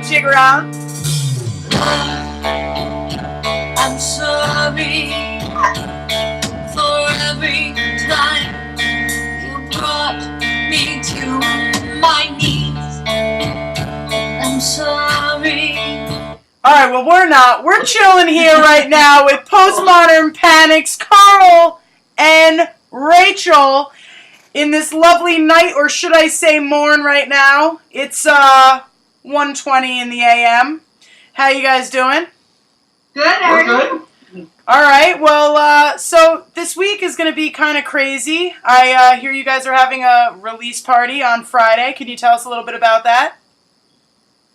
Jigger out. I'm sorry for every time you brought me to my knees. I'm sorry. Alright, well, we're not. We're chilling here right now with Postmodern Panic's Carl and Rachel in this lovely night, or should I say morn right now. It's 1:20 in the a.m. How you guys doing? Good, We're good. Alright, well, so this week is going to be kind of crazy. I hear you guys are having a release party on Friday. Can you tell us a little bit about that?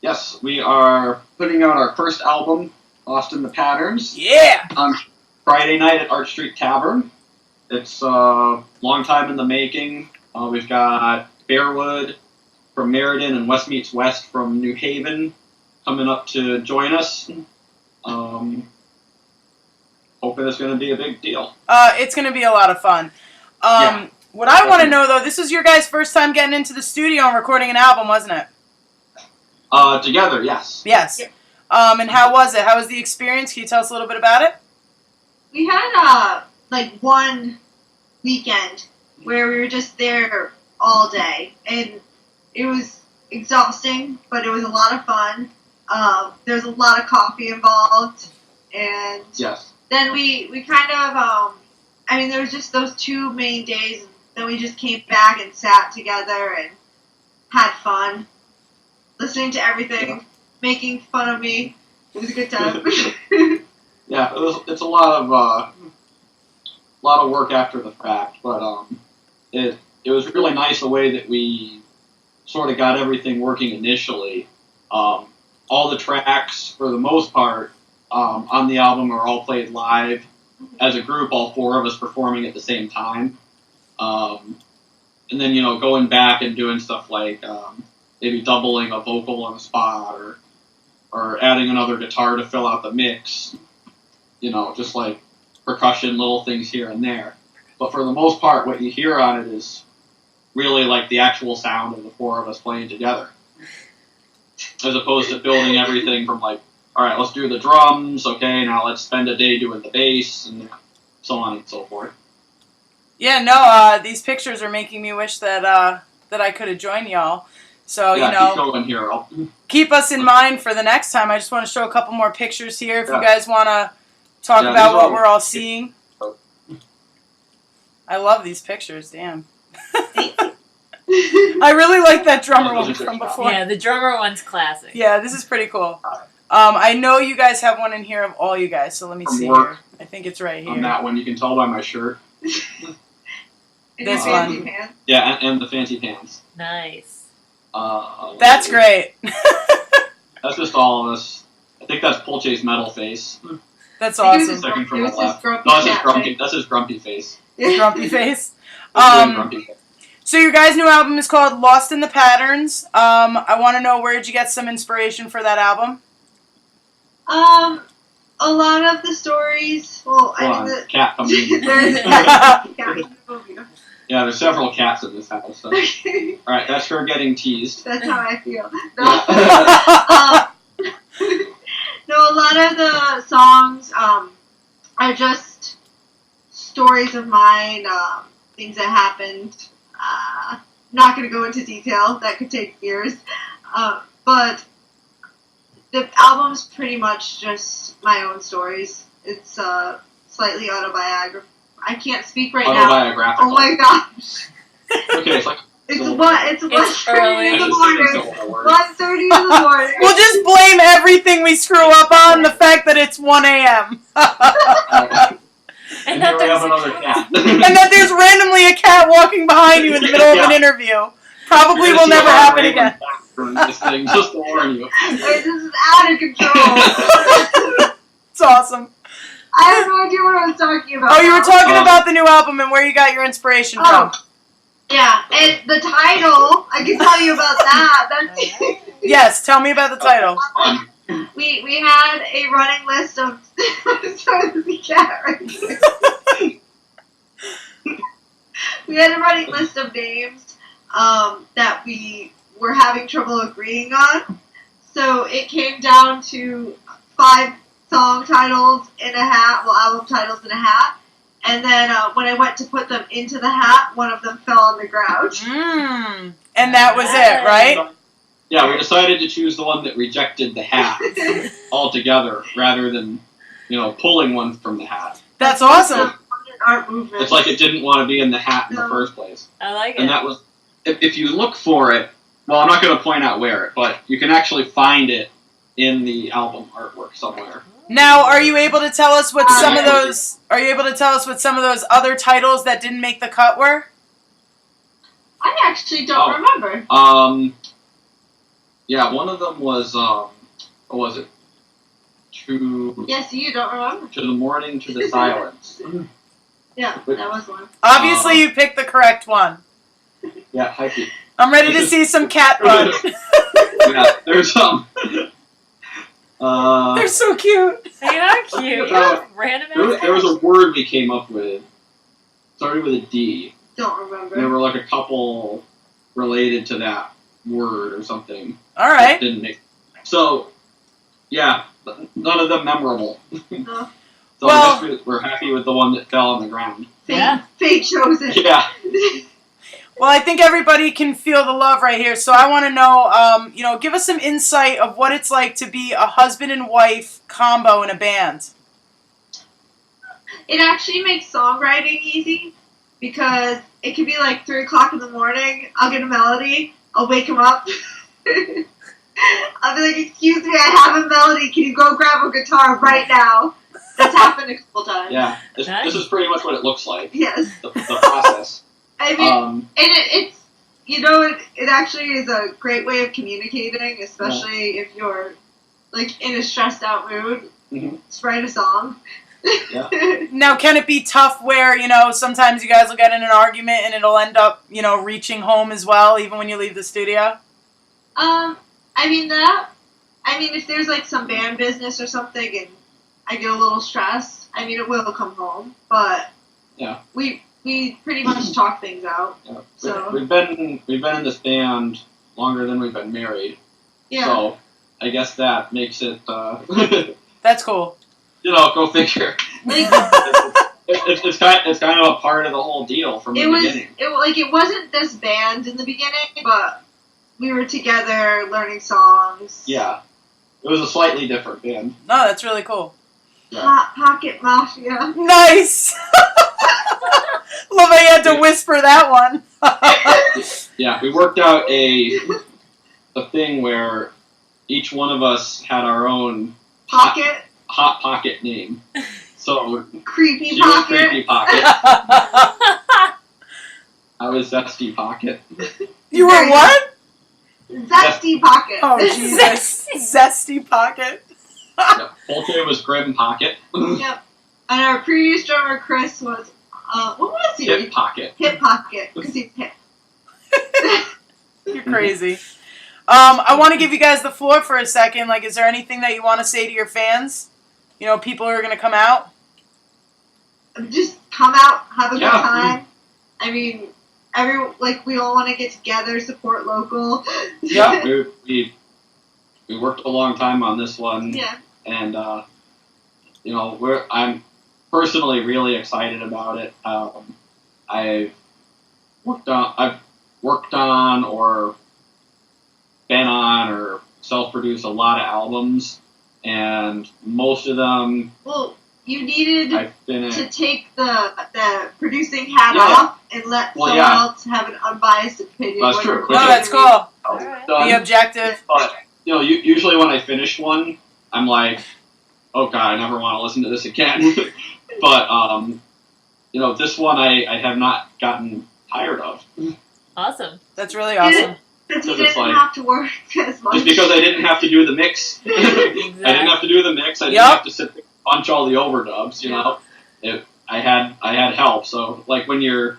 Yes, we are putting out our first album, Lost in the Patterns, Yeah! on Friday night at Arch Street Tavern. It's a long time in the making. We've got Bearwood from Meriden and West Meets West from New Haven coming up to join us. Hoping it's going to be a big deal. It's going to be a lot of fun. What I want to know, though, this was your guys' first time getting into the studio and recording an album, wasn't it? Together, yes. Yes. Yeah. And how was it? How was the experience? Can you tell us a little bit about it? We had one weekend where we were just there all day, and it was exhausting, but it was a lot of fun. There's a lot of coffee involved, and Yes. then we kind of there was just those 2 main days, and then we just came back and sat together and had fun, listening to everything, making fun of me. It was a good time. Yeah, it's a lot of work after the fact, but it was really nice the way that we sort of got everything working initially. All the tracks, for the most part, on the album are all played live as a group, all 4 of us performing at the same time. And then, going back and doing stuff like maybe doubling a vocal on a spot or adding another guitar to fill out the mix. Just like percussion, little things here and there. But for the most part, what you hear on it is really like the actual sound of the 4 of us playing together. As opposed to building everything from like, all right, let's do the drums, okay, now let's spend a day doing the bass, and so on and so forth. Yeah, no, these pictures are making me wish that I could have joined y'all. So, Yeah, keep going here. Keep us in mind for the next time. I just want to show a couple more pictures here if Yeah. you guys want to talk Yeah, about these what are- we're all seeing. I love these pictures, damn. I really like that drummer Those are one good from shots. before. Yeah, the drummer one's classic. Yeah, this is pretty cool. I know you guys have one in here of all you guys, so let me From see work. here. I think it's right here. On that one, you can tell by my shirt. In This your fancy one. pants. Yeah, and the fancy pants. Nice. That's great. That's just all of us. I think that's Polche's metal face. That's I think it was awesome. Second from It the was his left. grumpy No, that's his cat grumpy. face. That's his grumpy face. Grumpy face. That's really grumpy face. So your guys' new album is called Lost in the Patterns. I want to know, where did you get some inspiration for that album? A lot of the stories. Well, Hold I on, mean, cat coming in. there's cat in the movie. Yeah, there's several cats in this house. So. Okay. All right, that's her getting teased. That's how I feel. No. Yeah. No, a lot of the songs are just stories of mine, things that happened. Not going to go into detail. That could take years. But the album's pretty much just my own stories. It's slightly autobiographical. I can't speak right now. Autobiographical. Oh my gosh. Okay, it's like It's Civil 1:30 in the morning. Civil War. 1:30 in the morning. We'll just blame everything we screw up on the fact that it's 1 a.m. And here we have another cat. And that there's randomly a cat walking behind you in the middle of an interview. Probably will never happen again. This thing, just to warn you. This is out of control. It's awesome. I have no idea what I was talking about. Oh, you were now. talking about the new album and where you got your inspiration from. Yeah, and the title, I can tell you about that. That's Yes, tell me about the title. we had a running list of sorry, there's a cat right here. We had a running list of names that we were having trouble agreeing on. So it came down to 5 song titles in a hat, well, album titles in a hat. And then when I went to put them into the hat, one of them fell on the ground. And that was it, right? Yeah, we decided to choose the one that rejected the hat altogether, rather than, pulling one from the hat. That's awesome. Art movement. It's like it didn't want to be in the hat in the first place. I like it. And that was, if you look for it, well, I'm not going to point out where, but you can actually find it in the album artwork somewhere. Now, are you able to tell us what some of those? Are you able to tell us what some of those other titles that didn't make the cut were? I actually don't remember. Yeah, one of them was what was it? Yes, you don't remember. To the morning, to the silence. Yeah, that was one. Obviously, you picked the correct one. Yeah, Heike. I'm ready to see some cat run. Yeah, there's some. They're so cute. They are cute. Random There was a word we came up with. Started with a D. Don't remember. There were like a couple related to that word or something. All right. Didn't make. So, yeah, none of them memorable. No. So Well- I guess we're happy with the one that fell on the ground. Yeah. Fate chose it. Yeah. Well, I think everybody can feel the love right here. So I want to know, give us some insight of what it's like to be a husband and wife combo in a band. It actually makes songwriting easy because it could be like 3 o'clock in the morning. I'll get a melody. I'll wake him up. I'll be like, "Excuse me, I have a melody. Can you go grab a guitar right now?" That's happened a couple times. Yeah. This is pretty much what it looks like. Yes. The process. I mean, and it's it actually is a great way of communicating, especially if you're like in a stressed out mood. Mhm. Just write a song. Yeah. Now, can it be tough where, sometimes you guys will get in an argument and it'll end up, reaching home as well, even when you leave the studio? If there's like some band business or something and I get a little stressed, it will come home. But Yeah. we pretty much talk things out. Yeah. So- We've been in this band longer than we've been married. Yeah. So I guess that makes it That's cool. go figure. Like, It's kind of a part of the whole deal from the beginning. it wasn't this band in the beginning, but we were together learning songs. Yeah. It was a slightly different band. No, that's really cool. Hot Pocket Mafia. Nice! Love how you had to whisper that one. Yeah, we worked out a thing where each one of us had our own Pocket. hot pocket name. So Creepy she was Pocket. Creepy Pocket. I was Zesty Pocket. You were what? Zesty Pocket. Oh, Jesus. Zesty Pocket. Yep. Polke was Grim Pocket. Yep. And our previous drummer, Chris, was, what was he? Hip Pocket. Hip Pocket, because he's hip. You're crazy. I want to give you guys the floor for a second. Like, is there anything that you want to say to your fans? People who are going to come out? Just come out, have a good Yeah. time. We all want to get together, support local. Yeah, we worked a long time on this one. Yeah. And I'm personally really excited about it. I've worked on or been on or self-produced a lot of albums, and most of them Well, you needed I've been in. to take the producing hat Yeah. off and let Well, someone yeah. else have an unbiased opinion. That's what true. you're Oh, that's doing. cool. Alright. Be objective. But usually when I finish one, I'm like, oh god, I never want to listen to this again. But this one I have not gotten tired of, Awesome. That's really awesome. Because you Because it's didn't like- have to work as much. just because I didn't have to do the mix. I didn't have to do the mix. I didn't Yup. have to sit there and punch all the overdubs. I had help. So like when you're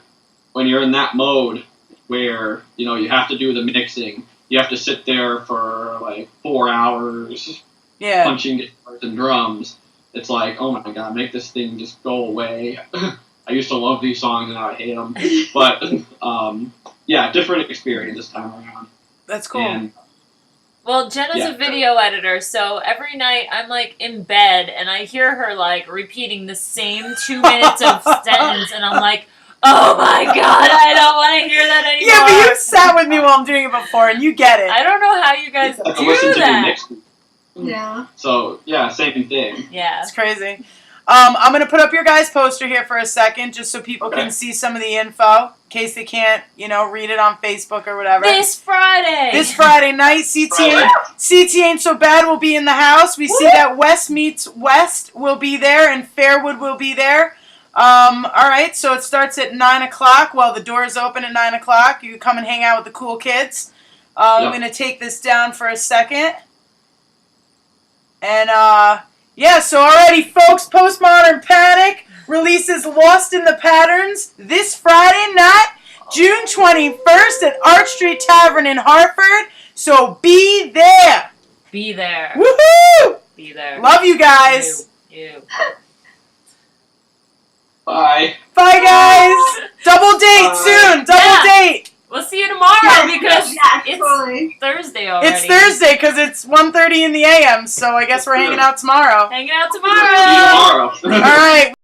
in that mode where you have to do the mixing, you have to sit there for like 4 hours Yeah. punching guitars and drums. It's like, oh my god, make this thing just go away. I used to love these songs and now I hate them. But yeah, different experience this time around. That's cool. And Well, Jenna's Yeah. a video editor, so every night I'm like in bed and I hear her like repeating the same 2 minutes of sentence, and I'm like, oh my god, I don't want to hear that anymore. Yeah, but you sat with me while I'm doing it before, and you get it. I don't know how you guys I have to listen do to the that. next week. Yeah. So yeah, same thing. Yeah. It's crazy. I'm going to put up your guys' poster here for a second, just so people can Okay. see some of the info, in case they can't, read it on Facebook or whatever. This Friday. This Friday night, CT Ain't So Bad will be in the house. We see that West Meets West will be there, and Fairwood will be there. All right, so it starts at 9 o'clock. Well, the doors open at 9 o'clock. You come and hang out with the cool kids. I'm Yep. going to take this down for a second. And, yeah, so alrighty, folks, Postmodern Panic releases Lost in the Patterns this Friday night, June 21st at Arch Street Tavern in Hartford. So be there. Be there. Woohoo! Be there. Love you guys. You. Bye. Bye, guys. Double date soon. Double Yeah. date. We'll see you tomorrow because yeah, it's totally. Thursday already. It's Thursday because it's 1:30 in the a.m., so I guess we're hanging out tomorrow. Hanging out See tomorrow. you tomorrow. All right.